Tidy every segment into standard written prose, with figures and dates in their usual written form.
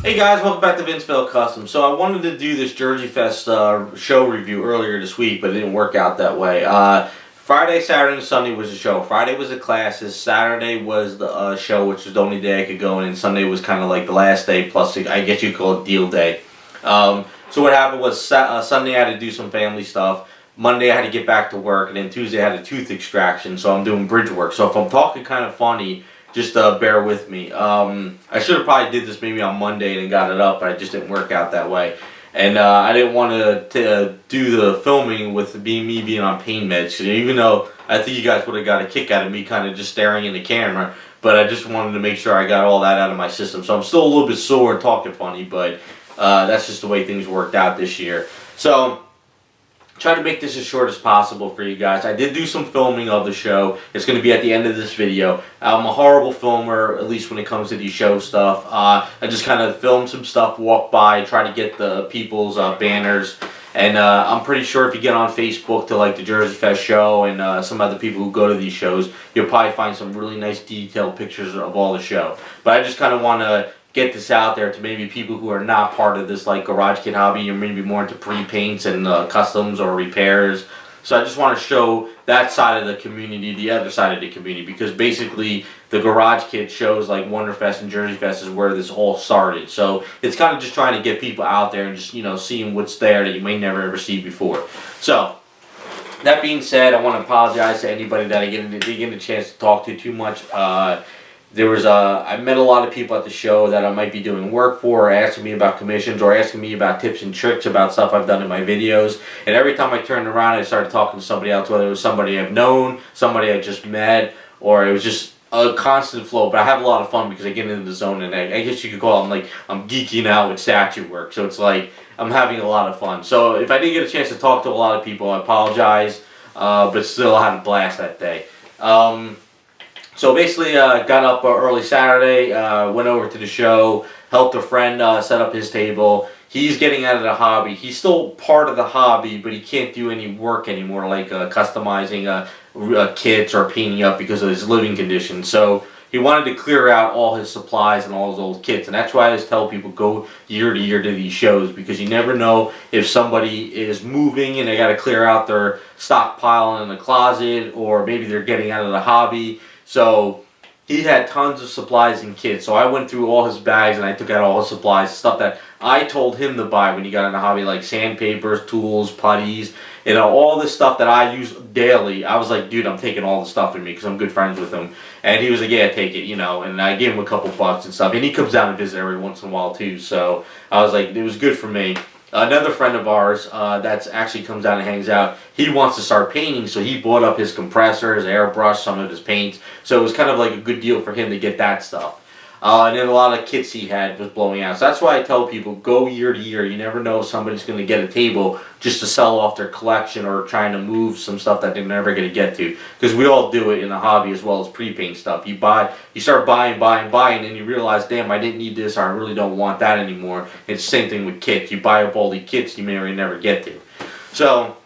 Hey guys, welcome back to Vinceville Custom. So I wanted to do this Jerseyfest show review earlier this week, but it didn't work out that way. Friday, Saturday, and Sunday was the show. Friday was the classes. Saturday was the show, which was the only day I could go in. And Sunday was kind of like the last day, plus I guess you could call it deal day. So what happened was Sunday I had to do some family stuff. Monday I had to get back to work, and then Tuesday I had a tooth extraction, so I'm doing bridge work. So if I'm talking kind of funny, just bear with me. I should have probably did this maybe on Monday and got it up, but it just didn't work out that way. And I didn't want to do the filming with me being on pain meds, even though I think you guys would have got a kick out of me kind of just staring in the camera. But I just wanted to make sure I got all that out of my system. So I'm still a little bit sore and talking funny, but that's just the way things worked out this year. So try to make this as short as possible for you guys. I did do some filming of the show. It's going to be at the end of this video. I'm a horrible filmer, at least when it comes to these show stuff. I just kind of filmed some stuff, walk by, try to get the people's banners. And I'm pretty sure if you get on Facebook to like the Jerseyfest show and some other people who go to these shows, you'll probably find some really nice detailed pictures of all the show. But I just kind of want to get this out there to maybe people who are not part of this like garage kit hobby. You're maybe more into pre-paints and customs or repairs. So I just want to show that side of the community, the other side of the community, because basically the garage kit shows like Wonderfest and Jerseyfest is where this all started. So it's kind of just trying to get people out there and just, you know, seeing what's there that you may never ever see before. So that being said, I want to apologize to anybody that I didn't get a chance to talk to too much. I met a lot of people at the show that I might be doing work for, or asking me about commissions, or asking me about tips and tricks about stuff I've done in my videos. And every time I turned around, I started talking to somebody else, whether it was somebody I've known, somebody I just met, or it was just a constant flow. But I have a lot of fun because I get into the zone, and I guess you could call it, I'm geeking out with statue work. So it's like I'm having a lot of fun. So if I didn't get a chance to talk to a lot of people, I apologize, but still I had a blast that day. So basically, got up early Saturday, went over to the show, helped a friend set up his table. He's getting out of the hobby. He's still part of the hobby, but he can't do any work anymore, like customizing kits or painting up because of his living conditions. So he wanted to clear out all his supplies and all his old kits, and that's why I always tell people go year to year to these shows, because you never know if somebody is moving and they got to clear out their stockpile in the closet, or maybe they're getting out of the hobby. So he had tons of supplies and kits. So I went through all his bags and I took out all his supplies, stuff that I told him to buy when he got in the hobby, like sandpapers, tools, putties, you know, all this stuff that I use daily. I was like, dude, I'm taking all the stuff with me because I'm good friends with him. And he was like, yeah, take it, you know. And I gave him a couple bucks and stuff. And he comes down and visits every once in a while too. So I was like, it was good for me. Another friend of ours that actually comes down and hangs out, he wants to start painting, so he bought up his compressor, his airbrush, some of his paints. So it was kind of like a good deal for him to get that stuff. And then a lot of kits he had was blowing out. So that's why I tell people, go year to year. You never know if somebody's going to get a table just to sell off their collection, or trying to move some stuff that they're never going to get to. Because we all do it in the hobby as well as pre-paint stuff. You start buying, and then you realize, damn, I didn't need this, or I really don't want that anymore. It's the same thing with kits. You buy up all the kits you may or never get to. So,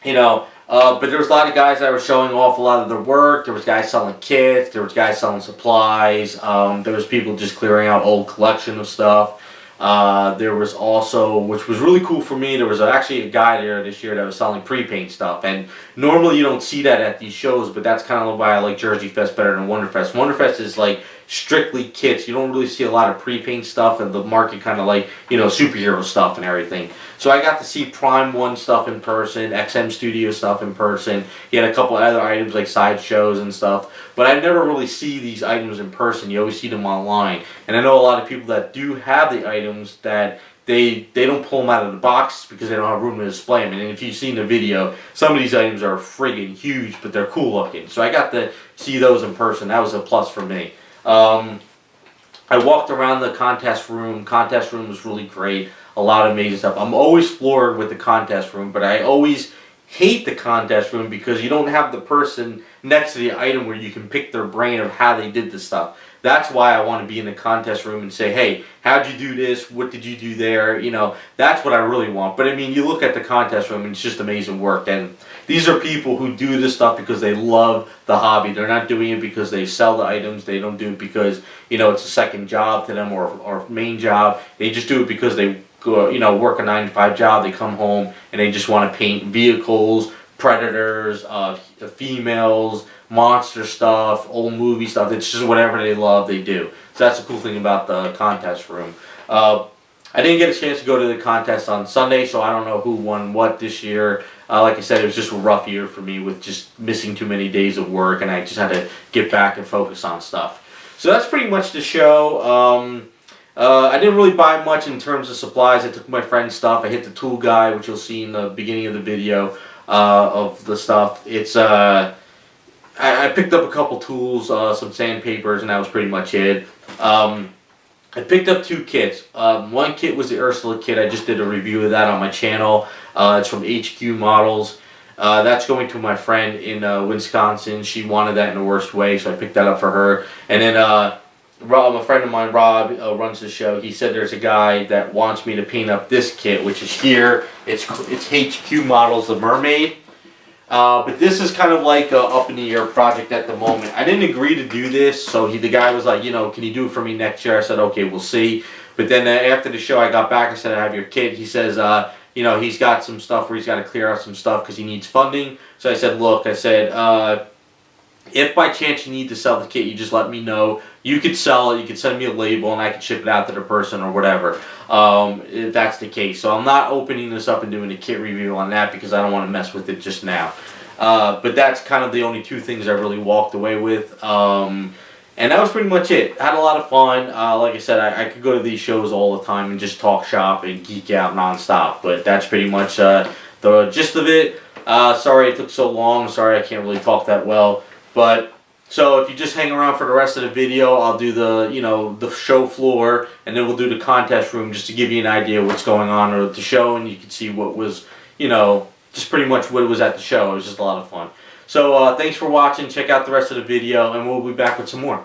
you know, but there was a lot of guys that were showing off a lot of their work. There was guys selling kits. There was guys selling supplies. There was people just clearing out old collection of stuff. There was also, which was really cool for me, there was actually a guy there this year that was selling pre-paint stuff. And normally you don't see that at these shows, but that's kind of why I like Jerseyfest better than Wonderfest. Wonderfest is like strictly kits. You don't really see a lot of pre-paint stuff, and the market kind of like, you know, superhero stuff and everything. So I got to see Prime 1 stuff in person, XM Studio stuff in person. He had a couple other items like sideshows and stuff. But I never really see these items in person. You always see them online. And I know a lot of people that do have the items that they don't pull them out of the boxes because they don't have room to display them. And if you've seen the video, some of these items are friggin' huge, but they're cool looking. So I got to see those in person. That was a plus for me. I walked around the contest room. Contest room was really great. A lot of amazing stuff. I'm always floored with the contest room, but I always hate the contest room because you don't have the person next to the item where you can pick their brain of how they did the stuff. That's why I want to be in the contest room and say, hey, how'd you do this? What did you do there? You know, that's what I really want. But I mean, you look at the contest room and it's just amazing work. And these are people who do this stuff because they love the hobby. They're not doing it because they sell the items. They don't do it because, you know, it's a second job to them or main job. They just do it because they go, you know, work a 9-to-5 job. They come home and they just want to paint vehicles, predators, females, monster stuff, old movie stuff. It's just whatever they love, they do. So that's the cool thing about the contest room. I didn't get a chance to go to the contest on Sunday, so I don't know who won what this year. Like I said, it was just a rough year for me with just missing too many days of work, and I just had to get back and focus on stuff. So that's pretty much the show. I didn't really buy much in terms of supplies. I took my friend's stuff. I hit the tool guy, which you'll see in the beginning of the video of the stuff. It's I picked up a couple tools, some sandpapers, and that was pretty much it. I picked up 2 kits. One kit was the Ursula kit. I just did a review of that on my channel. It's from HQ Models. That's going to my friend in Wisconsin. She wanted that in the worst way, so I picked that up for her. And then Rob, a friend of mine, Rob, runs the show. He said there's a guy that wants me to paint up this kit, which is here. It's HQ Models, the Mermaid. But this is kind of like a up in the air project at the moment. I didn't agree to do this, so the guy was like, you know, can you do it for me next year? I said, okay, we'll see. But then after the show, I got back. I said, I have your kit. He says, you know, he's got some stuff where he's got to clear out some stuff because he needs funding. So I said, look, I said, if by chance you need to sell the kit, you just let me know. You could sell it. You could send me a label, and I could ship it out to the person or whatever, if that's the case. So I'm not opening this up and doing a kit review on that because I don't want to mess with it just now. But that's kind of the only 2 things I really walked away with. And that was pretty much it. Had a lot of fun. Like I said, I could go to these shows all the time and just talk shop and geek out nonstop. But that's pretty much the gist of it. Sorry it took so long. Sorry I can't really talk that well. But so if you just hang around for the rest of the video, I'll do the, you know, the show floor, and then we'll do the contest room just to give you an idea of what's going on at the show, and you can see what was, you know, just pretty much what was at the show. It was just a lot of fun. So thanks for watching. Check out the rest of the video, and we'll be back with some more.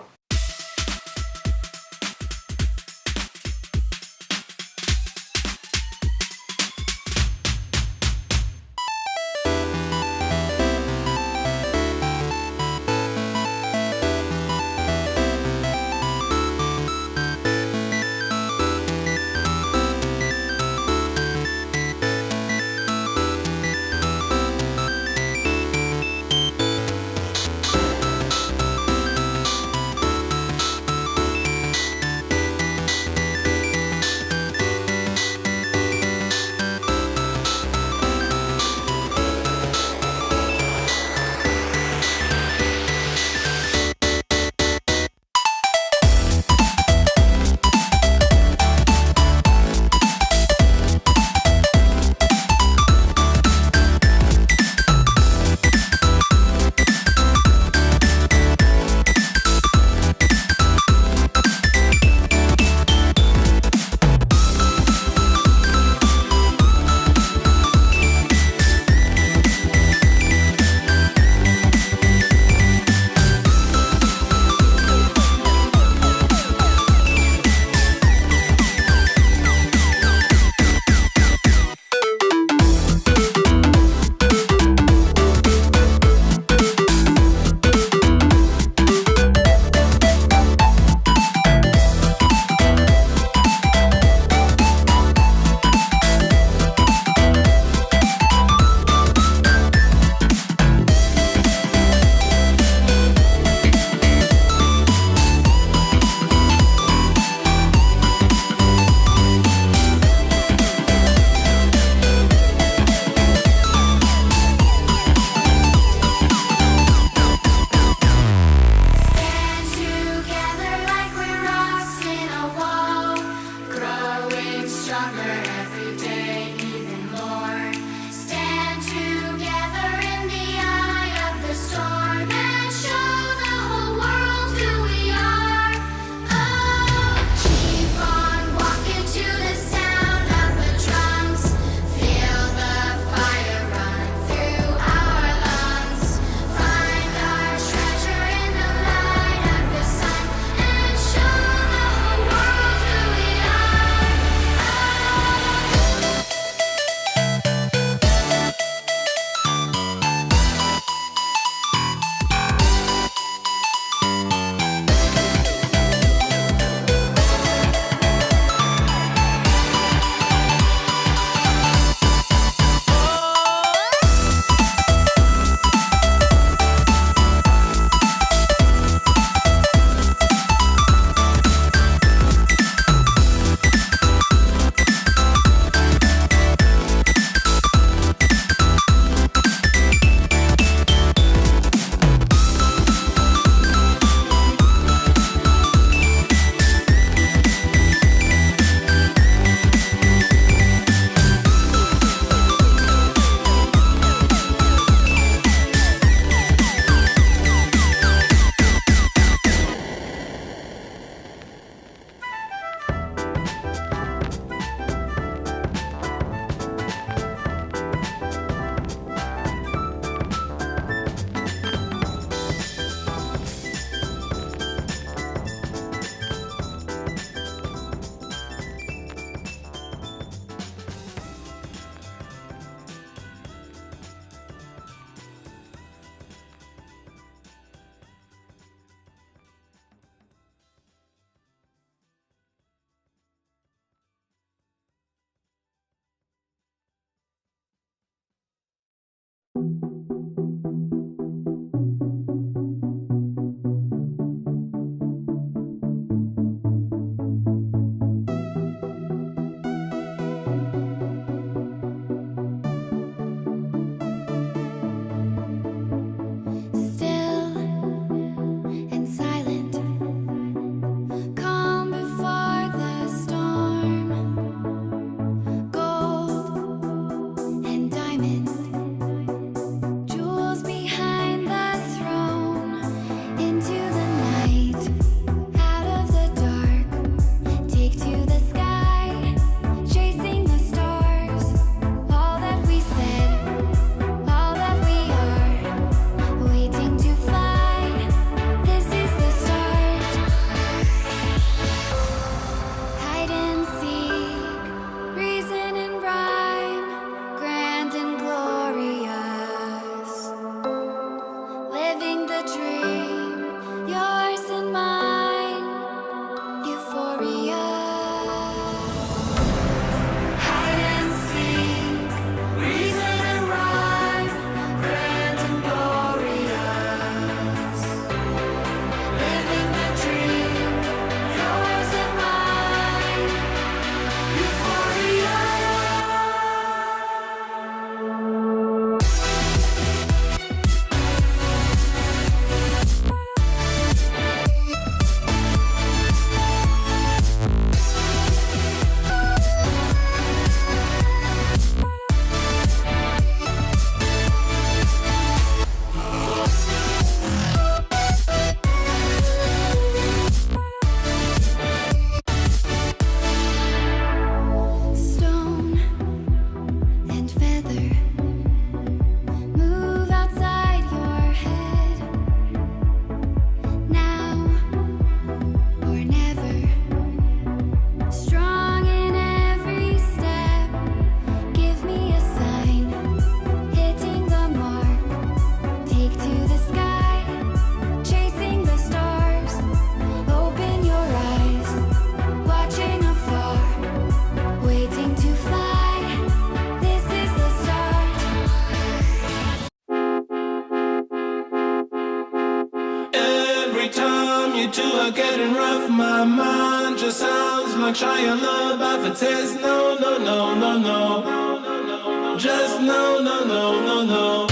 just sounds like Shia LaBeouf. It says no, no, no, no, no. Just no, no, no, no, no.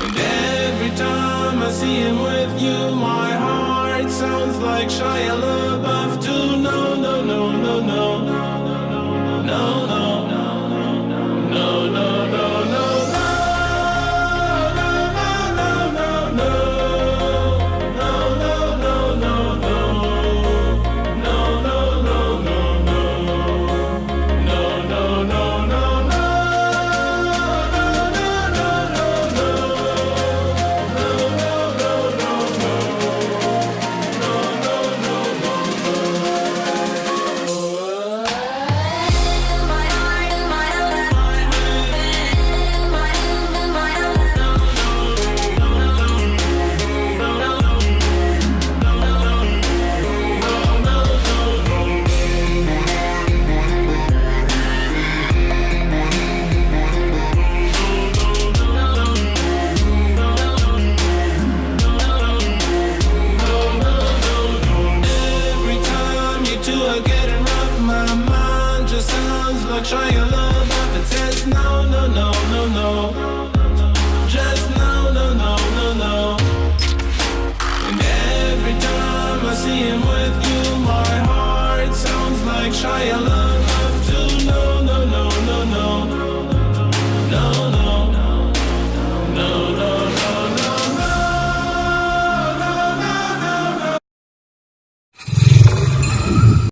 And every time I see him with you, my heart sounds like Shia LaBeouf too. No, no, no, no, no.